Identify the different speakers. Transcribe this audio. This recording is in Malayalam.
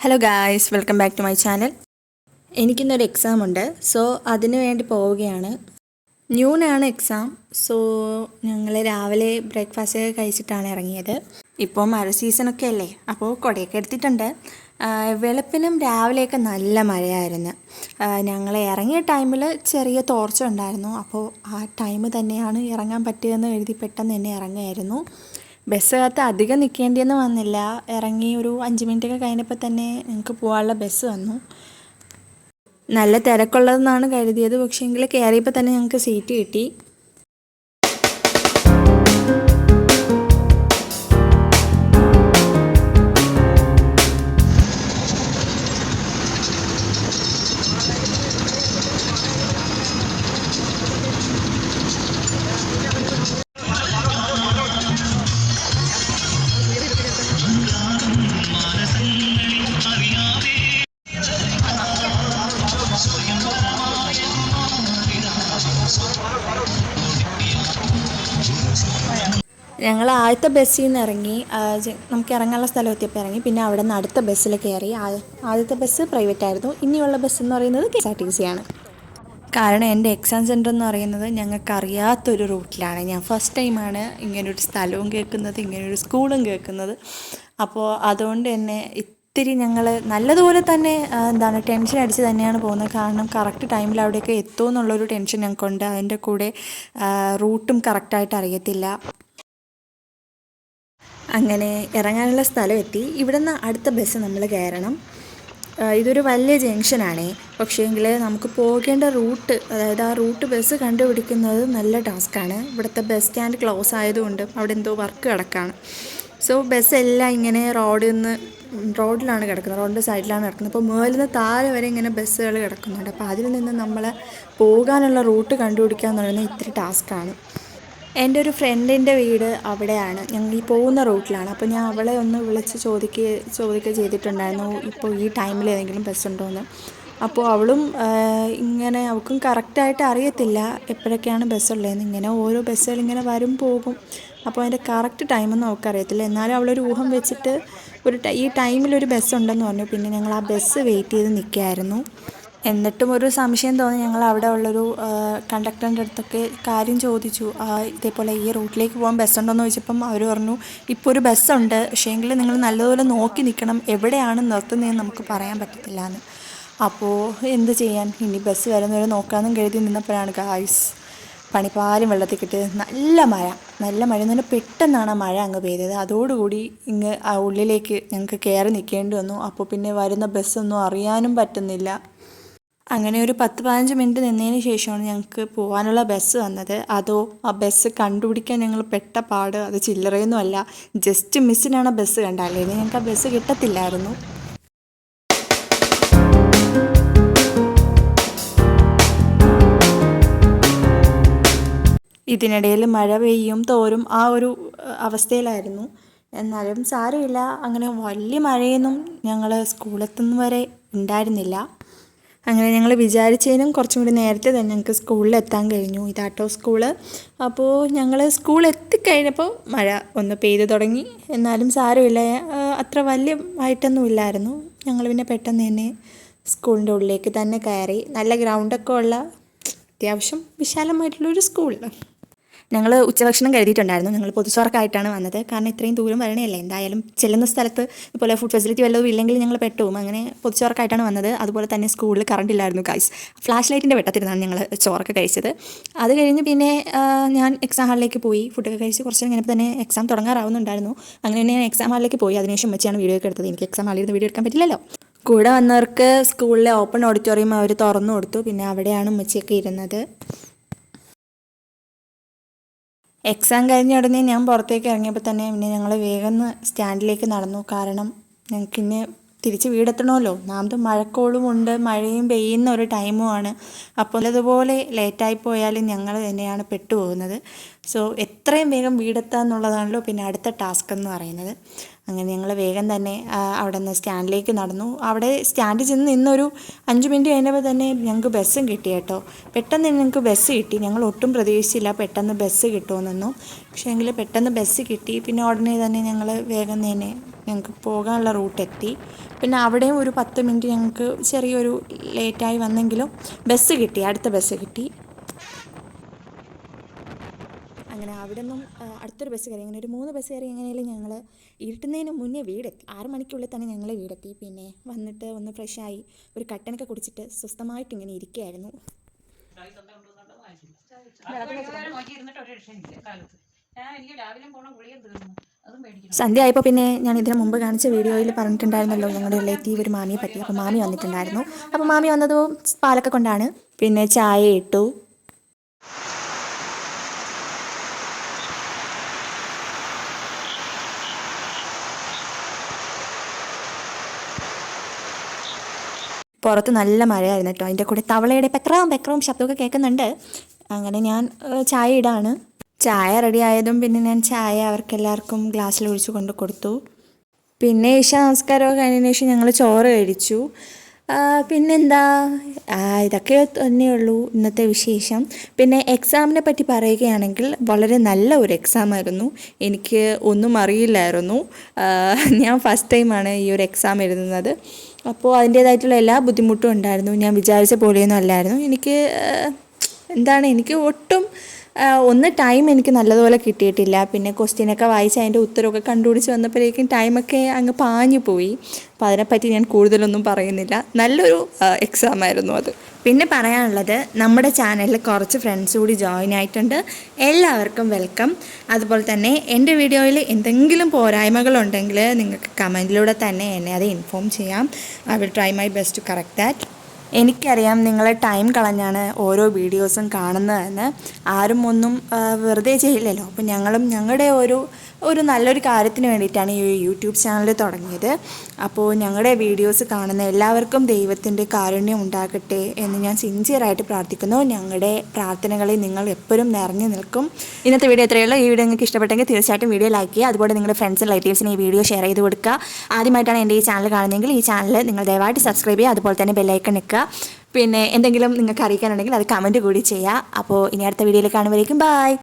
Speaker 1: Hello guys, welcome back to my channel. എനിക്കിന്നൊരു എക്സാം ഉണ്ട്. സോ അതിനു വേണ്ടി പോവുകയാണ്. ന്യൂനാണ് എക്സാം. സോ ഞങ്ങൾ രാവിലെ ബ്രേക്ക്ഫാസ്റ്റ് ഒക്കെ കഴിച്ചിട്ടാണ് ഇറങ്ങിയത്. ഇപ്പോൾ മഴ സീസണൊക്കെ അല്ലേ, അപ്പോൾ കുടയൊക്കെ എടുത്തിട്ടുണ്ട്. വെളുപ്പിനും രാവിലെയൊക്കെ നല്ല മഴയായിരുന്നു. ഞങ്ങൾ ഇറങ്ങിയ ടൈമിൽ ചെറിയ തോർച്ച ഉണ്ടായിരുന്നു. അപ്പോൾ ആ ടൈം തന്നെയാണ് ഇറങ്ങാൻ പറ്റുകയെന്ന് എഴുതി പെട്ടെന്ന് തന്നെ ഇറങ്ങുമായിരുന്നു. ബസ്സിനകത്ത് അധികം നിൽക്കേണ്ടിയൊന്നും വന്നില്ല. ഇറങ്ങി ഒരു 5 മിനിറ്റൊക്കെ കഴിഞ്ഞപ്പോൾ തന്നെ ഞങ്ങൾക്ക് പോകാനുള്ള ബസ് വന്നു. നല്ല തിരക്കുള്ളതെന്നാണ് കരുതിയത്, പക്ഷേങ്കിൽ കയറിയപ്പോൾ തന്നെ ഞങ്ങൾക്ക് സീറ്റ് കിട്ടി. ഞങ്ങൾ ആദ്യത്തെ ബസ്സിൽ നിന്ന് ഇറങ്ങി. നമുക്ക് ഇറങ്ങാനുള്ള സ്ഥലം എത്തിയപ്പോൾ ഇറങ്ങി. പിന്നെ അവിടെ നിന്ന് അടുത്ത ബസ്സിൽ കയറി. ആദ്യത്തെ ബസ് പ്രൈവറ്റ് ആയിരുന്നു. ഇനിയുള്ള ബസ് എന്ന് പറയുന്നത് KSRTC ആണ്. കാരണം എൻ്റെ എക്സാം സെൻറ്റർ എന്ന് പറയുന്നത് ഞങ്ങൾക്കറിയാത്തൊരു റൂട്ടിലാണ്. ഞാൻ ഫസ്റ്റ് ടൈമാണ് ഇങ്ങനൊരു സ്ഥലവും കേൾക്കുന്നത്, ഇങ്ങനൊരു സ്കൂളും കേൾക്കുന്നത്. അപ്പോൾ അതുകൊണ്ട് തന്നെ ഇത്തിരി ഞങ്ങൾ നല്ലതുപോലെ തന്നെ ടെൻഷൻ അടിച്ച് തന്നെയാണ് പോകുന്നത്. കാരണം കറക്റ്റ് ടൈമിൽ അവിടെയൊക്കെ എത്തുമോ എന്നുള്ളൊരു ടെൻഷൻ ഞങ്ങൾക്കുണ്ട്. അതിൻ്റെ കൂടെ റൂട്ടും കറക്റ്റായിട്ട് അറിയത്തില്ല. അങ്ങനെ ഇറങ്ങാനുള്ള സ്ഥലം എത്തി. ഇവിടെ നിന്ന് അടുത്ത ബസ് നമ്മൾ കയറണം. ഇതൊരു വലിയ ജംഗ്ഷനാണേ, പക്ഷേങ്കിൽ നമുക്ക് പോകേണ്ട റൂട്ട്, അതായത് ആ റൂട്ട് ബസ് കണ്ടുപിടിക്കുന്നത് നല്ല ടാസ്ക്കാണ്. ഇവിടുത്തെ ബസ് സ്റ്റാൻഡ് ക്ലോസ് ആയതുകൊണ്ട് അവിടെ എന്തോ വർക്ക് കിടക്കുകയാണ്. സോ ബസ്സെല്ലാം ഇങ്ങനെ റോഡിലാണ് കിടക്കുന്നത്, റോഡിൻ്റെ സൈഡിലാണ് കിടക്കുന്നത്. അപ്പോൾ മുകളിൽ നിന്ന് താഴെ വരെ ഇങ്ങനെ ബസ്സുകൾ കിടക്കുന്നുണ്ട്. അപ്പോൾ അതിൽ നിന്ന് നമ്മൾ പോകാനുള്ള റൂട്ട് കണ്ടുപിടിക്കുക എന്ന് പറയുന്നത് ഇത്തിരി ടാസ്ക്കാണ്. എൻ്റെ ഒരു ഫ്രണ്ടിൻ്റെ വീട് അവിടെയാണ്, ഞങ്ങൾ ഈ പോകുന്ന റൂട്ടിലാണ്. അപ്പോൾ ഞാൻ അവളെ ഒന്ന് വിളിച്ച് ചോദിക്കുക ചെയ്തിട്ടുണ്ടായിരുന്നു, ഇപ്പോൾ ഈ ടൈമിൽ ഏതെങ്കിലും ബസ്സുണ്ടോ എന്ന്. അപ്പോൾ അവളും ഇങ്ങനെ അവൾക്കും കറക്റ്റായിട്ട് അറിയത്തില്ല എപ്പോഴൊക്കെയാണ് ബസ്സുള്ളതെന്ന്. ഇങ്ങനെ ഓരോ ബസ്സുകൾ ഇങ്ങനെ വരും പോകും. അപ്പോൾ അതിൻ്റെ കറക്റ്റ് ടൈമൊന്നും അവൾക്കറിയത്തില്ല. എന്നാലും അവളൊരു ഊഹം വെച്ചിട്ട് ഈ ടൈമിലൊരു ബസ്സുണ്ടെന്ന് പറഞ്ഞു. പിന്നെ ഞങ്ങൾ ആ ബസ് വെയിറ്റ് ചെയ്ത് നിൽക്കുകയായിരുന്നു. എന്നിട്ടും ഒരു സംശയം തോന്നി. ഞങ്ങൾ അവിടെ ഉള്ളൊരു കണ്ടക്ടറിൻ്റെ അടുത്തൊക്കെ കാര്യം ചോദിച്ചു. ഇതേപോലെ ഈ റൂട്ടിലേക്ക് പോകാൻ ബസ്സുണ്ടോയെന്ന് ചോദിച്ചപ്പം അവർ പറഞ്ഞു, ഇപ്പോൾ ഒരു ബസ്സുണ്ട്, പക്ഷേങ്കിൽ നിങ്ങൾ നല്ലതുപോലെ നോക്കി നിൽക്കണം, എവിടെയാണ് നിർത്തുന്നതെന്ന് നമുക്ക് പറയാൻ പറ്റത്തില്ല എന്ന്. അപ്പോൾ എന്ത് ചെയ്യാൻ, ഇനി ബസ് വരുന്നവരെ നോക്കാമെന്നും കരുതി നിന്നപ്പോഴാണ് ഗായ്സ് പണിപ്പാലും വെള്ളത്തിൽ കിട്ടിയത്. നല്ല മഴ എന്ന് പറഞ്ഞാൽ പെട്ടെന്നാണ് ആ മഴ അങ്ങ് പെയ്തത്. അതോടുകൂടി ആ ഉള്ളിലേക്ക് ഞങ്ങൾക്ക് കയറി നിൽക്കേണ്ടി വന്നു. അപ്പോൾ പിന്നെ വരുന്ന ബസ്സൊന്നും അറിയാനും പറ്റുന്നില്ല. അങ്ങനെ ഒരു 10-15 മിനിറ്റ് നിന്നതിന് ശേഷമാണ് ഞങ്ങൾക്ക് പോകാനുള്ള ബസ് വന്നത്. അതോ ആ ബസ് കണ്ടുപിടിക്കാൻ ഞങ്ങൾ പെട്ട പാട് അത് ചില്ലറയൊന്നും അല്ല. ജസ്റ്റ് മിസ്സിനാണ് ആ ബസ് കണ്ടത്, അല്ലെങ്കിൽ ഞങ്ങൾക്ക് ആ ബസ് കിട്ടത്തില്ലായിരുന്നു. ഇതിനിടയിൽ മഴ പെയ്യും തോരും ആ ഒരു അവസ്ഥയിലായിരുന്നു. എന്നാലും സാരമില്ല, അങ്ങനെ വലിയ മഴയൊന്നും ഞങ്ങൾ സ്കൂളെത്തുന്ന വരെ ഉണ്ടായിരുന്നില്ല. അങ്ങനെ ഞങ്ങൾ വിചാരിച്ചതിനും കുറച്ചും കൂടി നേരത്തെ തന്നെ ഞങ്ങൾക്ക് സ്കൂളിലെത്താൻ കഴിഞ്ഞു. ഇതാട്ടോ സ്കൂള്. അപ്പോൾ ഞങ്ങൾ സ്കൂൾ എത്തിക്കഴിഞ്ഞപ്പോൾ മഴ ഒന്ന് പെയ്തു തുടങ്ങി. എന്നാലും സാരമില്ല, അത്ര വലിയ ആയിട്ടൊന്നും ഇല്ലായിരുന്നു. ഞങ്ങൾ പിന്നെ പെട്ടെന്ന് തന്നെ സ്കൂളിൻ്റെ ഉള്ളിലേക്ക് തന്നെ കയറി. നല്ല ഗ്രൗണ്ടൊക്കെ ഉള്ള അത്യാവശ്യം വിശാലമായിട്ടുള്ളൊരു സ്കൂൾ. ഞങ്ങൾ ഉച്ചഭക്ഷണം കരുതിയിട്ടുണ്ടായിരുന്നു. ഞങ്ങൾ പൊതുച്ചോറക്കായിട്ടാണ് വന്നത്. കാരണം ഇത്രയും ദൂരം വരണമല്ലേ, എന്തായാലും ചെല്ലുന്ന സ്ഥലത്ത് ഇതുപോലെ ഫുഡ് ഫെസിലിറ്റി വല്ലതും ഇല്ലെങ്കിൽ ഞങ്ങൾ പെട്ടുപോകും. അങ്ങനെ പൊതുച്ചോറക്കായിട്ടാണ് വന്നത്. അതുപോലെ തന്നെ സ്കൂളിൽ കറണ്ട് ഇല്ലായിരുന്നു ഗൈസ്. ഫ്ലാഷ് ലൈറ്റിൻ്റെ വെട്ടത്തിരുന്നാണ് ഞങ്ങൾ ചോറൊക്കെ കഴിച്ചത്. അത് കഴിഞ്ഞ് പിന്നെ ഞാൻ എക്സാം ഹാളിലേക്ക് പോയി. ഫുഡൊക്കെ കഴിച്ച് കുറച്ച് കഴിഞ്ഞപ്പോൾ തന്നെ എക്സാം തുടങ്ങാറാവുന്നുണ്ടായിരുന്നു. അങ്ങനെ തന്നെ ഞാൻ എക്സാം ഹാളിലേക്ക് പോയി. അതിനുശേഷം ഉമ്മച്ചിയാണ് വീഡിയോ ഒക്കെ എടുത്തത്. എനിക്ക് എക്സാം ഹാളിൽ നിന്ന് വീഡിയോ എടുക്കാൻ പറ്റില്ലല്ലോ. കൂടെ വന്നവർക്ക് സ്കൂളിലെ ഓപ്പൺ ഓഡിറ്റോറിയം അവർ തുറന്നു കൊടുത്തു. പിന്നെ അവിടെയാണ് ഉമ്മച്ചിയൊക്കെ ഇരുന്നത്. എക്സാം കഴിഞ്ഞ ഉടനെ ഞാൻ പുറത്തേക്ക് ഇറങ്ങിയപ്പോൾ തന്നെ പിന്നെ ഞങ്ങൾ വേഗം സ്റ്റാൻഡിലേക്ക് നടന്നു. കാരണം ഞങ്ങൾക്കിന്ന് തിരിച്ച് വീടെത്തണമല്ലോ. ഒന്നാമത് മഴക്കോളും ഉണ്ട്, മഴയും പെയ്യുന്ന ഒരു ടൈമുമാണ്. അപ്പോൾ അതുപോലെ ലേറ്റായി പോയാലും ഞങ്ങൾ തന്നെയാണ് പെട്ടുപോകുന്നത്. സോ എത്രയും വേഗം വീടെത്തുക എന്നുള്ളതാണല്ലോ പിന്നെ അടുത്ത ടാസ്ക് എന്ന് പറയുന്നത്. അങ്ങനെ ഞങ്ങൾ വേഗം തന്നെ അവിടെ നിന്ന് സ്റ്റാൻഡിലേക്ക് നടന്നു. അവിടെ സ്റ്റാൻഡിൽ ചെന്ന് നിന്നൊരു 5 മിനിറ്റ് കഴിഞ്ഞപ്പോൾ തന്നെ ഞങ്ങൾക്ക് ബസ്സും കിട്ടി കേട്ടോ. പെട്ടെന്ന് ഞങ്ങൾക്ക് ബസ് കിട്ടി. ഞങ്ങൾ ഒട്ടും പ്രതീക്ഷിച്ചില്ല പെട്ടെന്ന് ബസ് കിട്ടുമെന്നൊന്നും. പക്ഷേ എങ്കിൽ പെട്ടെന്ന് ബസ് കിട്ടി. പിന്നെ ഉടനെ തന്നെ ഞങ്ങൾ വേഗം തന്നെ ഞങ്ങൾക്ക് പോകാനുള്ള റൂട്ട് എത്തി. പിന്നെ അവിടെയും ഒരു 10 മിനിറ്റ് ഞങ്ങൾക്ക് ചെറിയൊരു ലേറ്റായി വന്നെങ്കിലും ബസ് കിട്ടി, അടുത്ത ബസ് കിട്ടി. അങ്ങനെ അവിടെ നിന്നും അടുത്തൊരു ബസ് കയറി. അങ്ങനെ ഒരു 3 ബസ് കയറി. എങ്ങനെയാലും ഞങ്ങൾ ഇരുട്ടുന്നതിന് മുന്നേ വീടെത്തി. 6 മണിക്കുള്ളിൽ തന്നെ ഞങ്ങൾ വീടെത്തി. പിന്നെ വന്നിട്ട് ഒന്ന് ഫ്രഷായി ഒരു കട്ടനൊക്കെ കുടിച്ചിട്ട് സ്വസ്ഥമായിട്ട് ഇങ്ങനെ ഇരിക്കുകയായിരുന്നു. സന്ധ്യ ആയപ്പോൾ പിന്നെ ഞാൻ ഇതിന് മുമ്പ് കാണിച്ച വീഡിയോയിൽ പറഞ്ഞിട്ടുണ്ടായിരുന്നല്ലോ ഞങ്ങളുടെ റിലേറ്റീവ് ഒരു മാമിയെ പറ്റി. അപ്പോൾ മാമി വന്നിട്ടുണ്ടായിരുന്നു. അപ്പോൾ മാമി വന്നത് പാലൊക്കെ കൊണ്ടാണ്. പിന്നെ ചായ ഇട്ടു. പുറത്ത് നല്ല മഴയായിരുന്നു കേട്ടോ. അതിൻ്റെ കൂടെ തവളയുടെ പെക്രവും ശബ്ദമൊക്കെ കേൾക്കുന്നുണ്ട്. അങ്ങനെ ഞാൻ ചായ ഇടാണ്. ചായ റെഡി ആയതും പിന്നെ ഞാൻ ചായ അവർക്കെല്ലാവർക്കും ഗ്ലാസ്സിൽ ഒഴിച്ച് കൊണ്ട് കൊടുത്തു. പിന്നെ ഈശാ നമസ്കാരമൊക്കെ കഴിഞ്ഞതിന് ശേഷം ഞങ്ങൾ ചോറ് കഴിച്ചു. പിന്നെന്താ, ഇതൊക്കെ തന്നെയുള്ളൂ ഇന്നത്തെ വിശേഷം. പിന്നെ എക്സാമിനെ പറ്റി പറയുകയാണെങ്കിൽ വളരെ നല്ല ഒരു എക്സാമായിരുന്നു. എനിക്ക് ഒന്നും അറിയില്ലായിരുന്നു. ഞാൻ ഫസ്റ്റ് ടൈമാണ് ഈ ഒരു എക്സാം എഴുതുന്നത്. അപ്പോൾ അതിൻ്റേതായിട്ടുള്ള എല്ലാ ബുദ്ധിമുട്ടും ഉണ്ടായിരുന്നു. ഞാൻ വിചാരിച്ച പോലെയൊന്നും അല്ലായിരുന്നു. എനിക്ക് ഒട്ടും ടൈം എനിക്ക് നല്ലതുപോലെ കിട്ടിയിട്ടില്ല. പിന്നെ ക്വസ്റ്റ്യനൊക്കെ വായിച്ച് അതിൻ്റെ ഉത്തരമൊക്കെ കണ്ടുപിടിച്ച് വന്നപ്പോഴേക്കും ടൈമൊക്കെ അങ്ങ് പാഞ്ഞു പോയി. അപ്പോൾ അതിനെപ്പറ്റി ഞാൻ കൂടുതലൊന്നും പറയുന്നില്ല. നല്ലൊരു എക്സാമായിരുന്നു അത്. പിന്നെ പറയാനുള്ളത്, നമ്മുടെ ചാനലിൽ കുറച്ച് ഫ്രണ്ട്സ് കൂടി ജോയിൻ ആയിട്ടുണ്ട്. എല്ലാവർക്കും വെൽക്കം. അതുപോലെ തന്നെ എൻ്റെ വീഡിയോയിൽ എന്തെങ്കിലും പോരായ്മകളുണ്ടെങ്കിൽ നിങ്ങൾക്ക് കമൻറ്റിലൂടെ തന്നെ എന്നെ അത് ഇൻഫോം ചെയ്യാം. I will try my best to correct that. എനിക്കറിയാം നിങ്ങൾ ടൈം കളഞ്ഞാണ് ഓരോ വീഡിയോസും കാണുന്നതെന്ന്. ആരും ഒന്നും വെറുതെ ചെയ്യില്ലല്ലോ. അപ്പോൾ ഞങ്ങളും ഞങ്ങളുടെ ഒരു നല്ലൊരു കാര്യത്തിന് വേണ്ടിയിട്ടാണ് ഈ യൂട്യൂബ് ചാനൽ തുടങ്ങിയത്. അപ്പോൾ ഞങ്ങളുടെ വീഡിയോസ് കാണുന്ന എല്ലാവർക്കും ദൈവത്തിൻ്റെ കാരുണ്യം ഉണ്ടാകട്ടെ എന്ന് ഞാൻ സിൻസിയറായിട്ട് പ്രാർത്ഥിക്കുന്നു. ഞങ്ങളുടെ പ്രാർത്ഥനകളിൽ നിങ്ങൾ എപ്പോഴും നിറഞ്ഞു നിൽക്കും. ഇന്നത്തെ വീഡിയോ എത്രയുള്ളൂ. ഈ വീഡിയോ നിങ്ങൾക്ക് ഇഷ്ടപ്പെട്ടെങ്കിൽ തീർച്ചയായിട്ടും വീഡിയോ ലൈക്ക് ചെയ്യുക. അതുപോലെ നിങ്ങളുടെ ഫ്രണ്ട്സും റിലേറ്റീവ്സിന് ഈ വീഡിയോ ഷെയർ ചെയ്ത് കൊടുക്കുക. ആദ്യമായിട്ടാണ് എൻ്റെ ഈ ചാനൽ കാണുന്നതെങ്കിൽ ഈ ചാനൽ നിങ്ങൾ ദയവായിട്ട് സബ്സ്ക്രൈബ് ചെയ്യുക. അതുപോലെ തന്നെ ബെല്ലൈക്കൺ നിൽക്കുക. പിന്നെ എന്തെങ്കിലും നിങ്ങൾക്ക് അറിയിക്കാനുണ്ടെങ്കിൽ അത് കമൻറ്റ് കൂടി ചെയ്യുക. അപ്പോൾ ഇനി അടുത്ത വീഡിയോയിൽ കാണുമ്പോഴേക്കും ബൈ.